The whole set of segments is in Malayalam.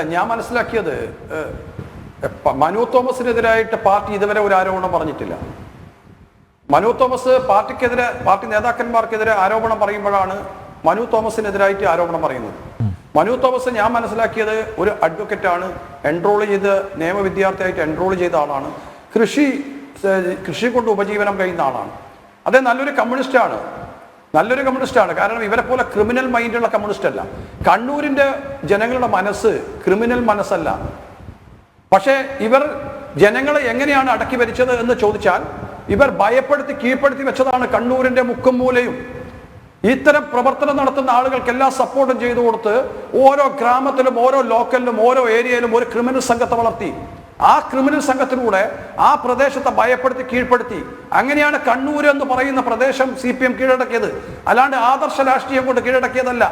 ഞാൻ മനസ്സിലാക്കിയത് മനു തോമസിനെതിരായിട്ട് പാർട്ടി ഇതുവരെ ഒരു ആരോപണം പറഞ്ഞിട്ടില്ല. മനു തോമസ് പാർട്ടി നേതാക്കന്മാർക്കെതിരെ ആരോപണം പറയുമ്പോഴാണ് മനു തോമസിനെതിരായിട്ട് ആരോപണം പറയുന്നത്. മനു തോമസ് ഞാൻ മനസ്സിലാക്കിയത് ഒരു അഡ്വക്കേറ്റാണ്, എൻറോൾ ചെയ്ത് നിയമവിദ്യാർത്ഥിയായിട്ട് എൻറോൾ ചെയ്ത ആളാണ്, കൃഷി കൊണ്ട് ഉപജീവനം കഴിയുന്ന ആളാണ്. അതേ നല്ലൊരു കമ്മ്യൂണിസ്റ്റാണ്. കാരണം ഇവരെ പോലെ ക്രിമിനൽ മൈൻഡുള്ള കമ്മ്യൂണിസ്റ്റ് അല്ല. കണ്ണൂരിന്റെ ജനങ്ങളുടെ മനസ്സ് ക്രിമിനൽ മനസ്സല്ല. പക്ഷേ ഇവർ ജനങ്ങളെ എങ്ങനെയാണ് അടക്കി ഭരിച്ചത് എന്ന് ചോദിച്ചാൽ ഇവർ ഭയപ്പെടുത്തി കീഴ്പ്പെടുത്തി വെച്ചതാണ് കണ്ണൂരിന്റെ മുക്കും മൂലയും. ഇത്തരം പ്രവർത്തനം നടത്തുന്ന ആളുകൾക്കെല്ലാം സപ്പോർട്ടും ചെയ്തു കൊടുത്ത് ഓരോ ഗ്രാമത്തിലും ഓരോ ലോക്കലിലും ഓരോ ഏരിയയിലും ഒരു ക്രിമിനൽ സംഘത്തെ വളർത്തി. ആ ക്രിമിനൽ സംഘത്തിലൂടെ ആ പ്രദേശത്തെ ഭയപ്പെടുത്തി കീഴ്പ്പെടുത്തി. അങ്ങനെയാണ് കണ്ണൂർ എന്ന് പറയുന്ന പ്രദേശം CPM കീഴടക്കിയത്. അല്ലാണ്ട് ആദർശ രാഷ്ട്രീയം കൊണ്ട് കീഴടക്കിയതല്ല.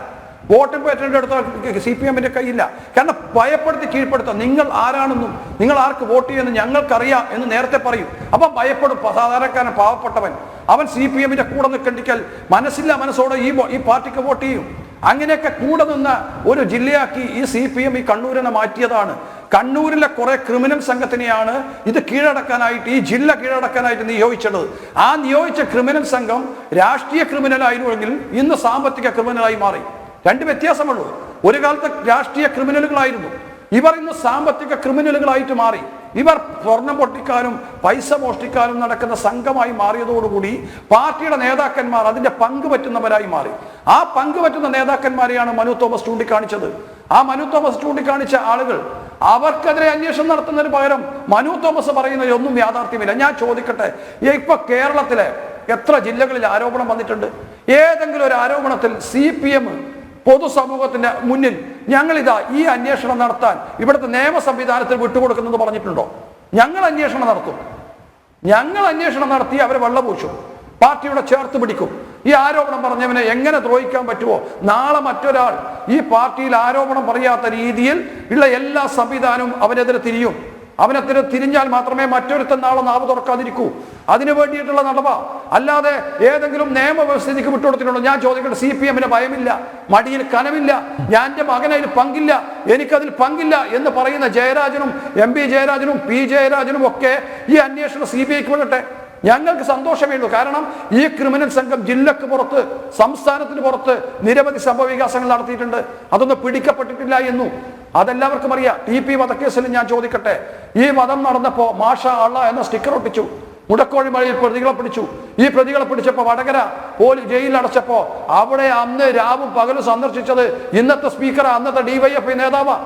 വോട്ട് പേറ്റെടുത്ത CPM-ന്റെ കയ്യില്ല. കാരണം ഭയപ്പെടുത്തി കീഴ്പ്പെടുത്തുക. നിങ്ങൾ ആരാണെന്നും നിങ്ങൾ ആർക്ക് വോട്ട് ചെയ്യുമെന്ന് ഞങ്ങൾക്കറിയാം എന്ന് നേരത്തെ പറയും. അപ്പം ഭയപ്പെടും. സാധാരണക്കാരൻ പാവപ്പെട്ടവൻ അവൻ CPM-ന്റെ കൂടെ നിൽക്കണ്ടിക്കൽ മനസ്സോടെ ഈ പാർട്ടിക്ക് വോട്ട് ചെയ്യും. അങ്ങനെയൊക്കെ കൂടെ നിന്ന ഒരു ജില്ലയാക്കി ഈ CPM ഈ കണ്ണൂരിനെ മാറ്റിയതാണ്. കണ്ണൂരിലെ കുറെ ക്രിമിനൽ സംഘത്തിനെയാണ് ഇത് കീഴടക്കാനായിട്ട്, ഈ ജില്ല കീഴടക്കാനായിട്ട് നിയോഗിച്ചത്. ആ നിയോഗിച്ച ക്രിമിനൽ സംഘം രാഷ്ട്രീയ ക്രിമിനലായിരുന്നുവെങ്കിൽ ഇന്ന് സാമ്പത്തിക ക്രിമിനലായി മാറി. രണ്ട് വ്യത്യാസമുള്ളൂ. ഒരു കാലത്ത് രാഷ്ട്രീയ ക്രിമിനലുകളായിരുന്നു, ഇവർ ഇന്ന് സാമ്പത്തിക ക്രിമിനലുകളായിട്ട് മാറി. ഇവർ സ്വർണം പൊട്ടിക്കാനും പൈസ മോഷ്ടിക്കാനും നടക്കുന്ന സംഘമായി മാറിയതോടുകൂടി പാർട്ടിയുടെ നേതാക്കന്മാർ അതിന്റെ പങ്ക് പറ്റുന്നവരായി മാറി. ആ പങ്ക് പറ്റുന്ന നേതാക്കന്മാരെയാണ് മനു തോമസ് ചൂണ്ടിക്കാണിച്ചത്. ആ മനു തോമസ് ചൂണ്ടിക്കാണിച്ച ആളുകൾ അവർക്കെതിരെ അന്വേഷണം നടത്തുന്നതിന് പകരം മനു തോമസ് പറയുന്നതിലൊന്നും യാഥാർത്ഥ്യമില്ല. ഞാൻ ചോദിക്കട്ടെ, ഇപ്പൊ കേരളത്തിലെ എത്ര ജില്ലകളിൽ ആരോപണം വന്നിട്ടുണ്ട്? ഏതെങ്കിലും ഒരു ആരോപണത്തിൽ CPM പൊതുസമൂഹത്തിന്റെ മുന്നിൽ ഞങ്ങളിതാ ഈ അന്വേഷണം നടത്താൻ ഇവിടുത്തെ നിയമ സംവിധാനത്തിൽ വിട്ടുകൊടുക്കുന്നത് പറഞ്ഞിട്ടുണ്ടോ? ഞങ്ങൾ അന്വേഷണം നടത്തി അവരെ വെള്ളപൂശും, പാർട്ടിയുടെ ചേർത്ത് പിടിക്കും. ഈ ആരോപണം പറഞ്ഞവനെ എങ്ങനെ ദ്രോഹിക്കാൻ പറ്റുമോ? നാളെ മറ്റൊരാൾ ഈ പാർട്ടിയിൽ ആരോപണം പറയാത്ത രീതിയിൽ ഉള്ള എല്ലാ സംവിധാനവും അവനെതിരെ തിരിയും. അവനെതിരെ തിരിഞ്ഞാൽ മാത്രമേ മറ്റൊരുത്തൻ നാളെ നാവ് തുറക്കാതിരിക്കൂ. അതിനു വേണ്ടിയിട്ടുള്ള നടപ. അല്ലാതെ ഏതെങ്കിലും നിയമവ്യവസ്ഥയ്ക്ക് വിട്ടുകൊടുത്തിട്ടുണ്ടോ? ഞാൻ ചോദിക്കട്ടെ. CPM-ന് ഭയമില്ല, മടിയിൽ കനമില്ല, ഞാൻ എൻ്റെ മകനതിൽ പങ്കില്ല, എനിക്കതിൽ പങ്കില്ല എന്ന് പറയുന്ന ജയരാജനും MP ജയരാജനും P ജയരാജനും ഒക്കെ ഈ അന്വേഷണം CBIക്ക് വിടട്ടെ. ഞങ്ങൾക്ക് സന്തോഷമേ ഉള്ളൂ. കാരണം ഈ ക്രിമിനൽ സംഘം ജില്ലക്ക് പുറത്ത്, സംസ്ഥാനത്തിന് പുറത്ത് നിരവധി സംഭവവികാസങ്ങൾ നടത്തിയിട്ടുണ്ട്. അതൊന്നും പിടിക്കപ്പെട്ടിട്ടില്ല എന്നും അതെല്ലാവർക്കും അറിയാം. TP വധക്കേസിൽ ഞാൻ ചോദിക്കട്ടെ, ഈ വധം നടന്നപ്പോ മാഷാ അള്ളാ എന്ന സ്റ്റിക്കർ ഒട്ടിച്ചു. മുടക്കോഴി മഴയിൽ പ്രതികളെ പിടിച്ചു. ഈ പ്രതികളെ പിടിച്ചപ്പോ വടകര ജയിലിൽ അടച്ചപ്പോ അവിടെ അന്ന് രാവും പകലും സന്ദർശിച്ചത് ഇന്നത്തെ സ്പീക്കർ, അന്നത്തെ DYFI നേതാവാ.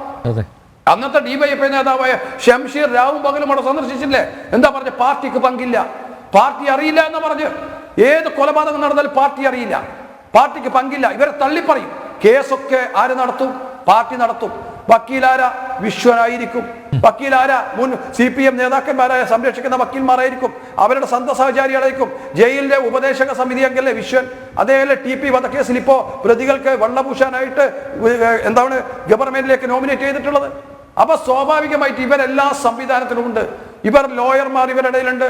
അന്നത്തെ DYFI നേതാവായ ഷംഷീർ രാവും പകലും അവിടെ സന്ദർശിച്ചില്ലേ? എന്താ പറഞ്ഞ? പാർട്ടിക്ക് പങ്കില്ല, പാർട്ടി അറിയില്ല എന്ന് പറഞ്ഞ്. ഏത് കൊലപാതകം നടന്നാലും പാർട്ടി അറിയില്ല, പാർട്ടിക്ക് പങ്കില്ല. ഇവരെ തള്ളിപ്പറയും. കേസൊക്കെ ആര് നടത്തും? പാർട്ടി നടത്തും. വക്കീലാര? വിശ്വനായിരിക്കും. വക്കീലാര? മുൻ CPM നേതാക്കന്മാരായ സംരക്ഷിക്കുന്ന വക്കീൽമാരായിരിക്കും. അവരുടെ സഹചാരികളായിരിക്കും. ജയിലിലെ ഉപദേശക സമിതി അംഗല്ലേ വിശ്വൻ. അതേപോലെ TP വധക്കേസിൽ ഇപ്പോ പ്രതികൾക്ക് വെള്ളപൂശാനായിട്ട് എന്താണ് ഗവൺമെന്റിലേക്ക് നോമിനേറ്റ് ചെയ്തിട്ടുള്ളത്. അപ്പൊ സ്വാഭാവികമായിട്ട് ഇവരെല്ലാ സംവിധാനത്തിലും ഉണ്ട്. ഇവർ ലോയർമാർ ഇവരുടെ ഇടയിലുണ്ട്,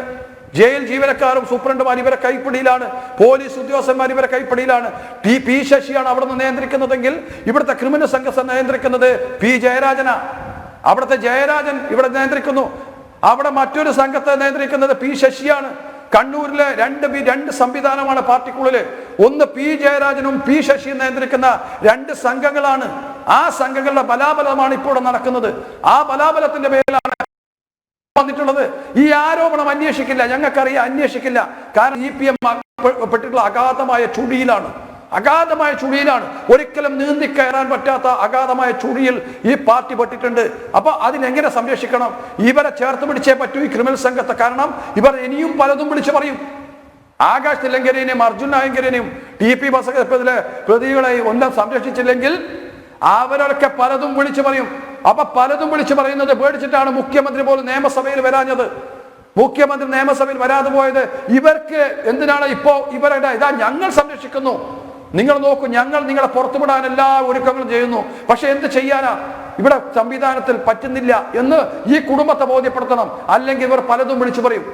ജയിൽ ജീവനക്കാരും സൂപ്രണ്ടുമാർ ഇവരെ കൈപ്പിടിയിലാണ്, പോലീസ് ഉദ്യോഗസ്ഥന്മാർ ഇവരെ കൈപ്പിടിയിലാണ്. P ശശിയാണ് അവിടെ നിന്ന് നിയന്ത്രിക്കുന്നതെങ്കിൽ ഇവിടുത്തെ ക്രിമിനൽ സംഘത്തെ നിയന്ത്രിക്കുന്നത് P ജയരാജനാ. അവിടുത്തെ ജയരാജൻ ഇവിടെ നിയന്ത്രിക്കുന്നു. അവിടെ മറ്റൊരു സംഘത്തെ നിയന്ത്രിക്കുന്നത് P ശശിയാണ്. കണ്ണൂരിലെ രണ്ട് സംവിധാനമാണ് പാർട്ടിക്കുള്ളില്. ഒന്ന് P ജയരാജനും P ശശിയും നിയന്ത്രിക്കുന്ന രണ്ട് സംഘങ്ങളാണ്. ആ സംഘങ്ങളുടെ ബലാബലമാണ് ഇപ്പോൾ നടക്കുന്നത്. ആ ബലാബലത്തിന്റെ പേരിലാണ് വന്നിട്ടുള്ളത്. ഈ ആരോപണം അന്വേഷിക്കില്ല, ഞങ്ങൾക്കറിയാം, അന്വേഷിക്കില്ല. കാരണം CPM പെട്ടിട്ടുള്ള അഗാധമായ ചുഴിയിലാണ്. ഒരിക്കലും നീന്തി കയറാൻ പറ്റാത്ത അഗാധമായ ചുഴിയിൽ ഈ പാർട്ടി പെട്ടിട്ടുണ്ട്. അപ്പൊ അതിനെങ്ങനെ സംരക്ഷിക്കണം? ഇവരെ ചേർത്ത് പിടിച്ചേ പറ്റൂ, ഈ ക്രിമിനൽ സംഘത്തെ. കാരണം ഇവർ ഇനിയും പലതും വിളിച്ചു പറയും. ആകാശ് തില്ലങ്കരനെയും അർജുൻ നായങ്കരനെയും TP വധക്കേസിലെ പ്രതികളെയും ഒന്നും സംരക്ഷിച്ചില്ലെങ്കിൽ അവരൊക്കെ പലതും വിളിച്ചു പറയും. അപ്പൊ പലതും വിളിച്ചു പറയുന്നത് പേടിച്ചിട്ടാണ് മുഖ്യമന്ത്രി പോലും നിയമസഭയിൽ വരാഞ്ഞത്. മുഖ്യമന്ത്രി നിയമസഭയിൽ വരാതെ പോയത് ഇവർക്ക് എന്തിനാണ്? ഇപ്പോ ഇവരുടെ ഇതാ ഞങ്ങൾ സംരക്ഷിക്കുന്നു, നിങ്ങൾ നോക്കൂ, ഞങ്ങൾ നിങ്ങളെ പുറത്തുവിടാൻ എല്ലാ ഒരുക്കങ്ങളും ചെയ്യുന്നു. പക്ഷെ എന്ത് ചെയ്യാനാ? ഇവിടെ സംവിധാനത്തിൽ പറ്റുന്നില്ല എന്ന് ഈ കുടുംബത്തെ ബോധ്യപ്പെടുത്തണം. അല്ലെങ്കിൽ ഇവർ പലതും വിളിച്ചു പറയും.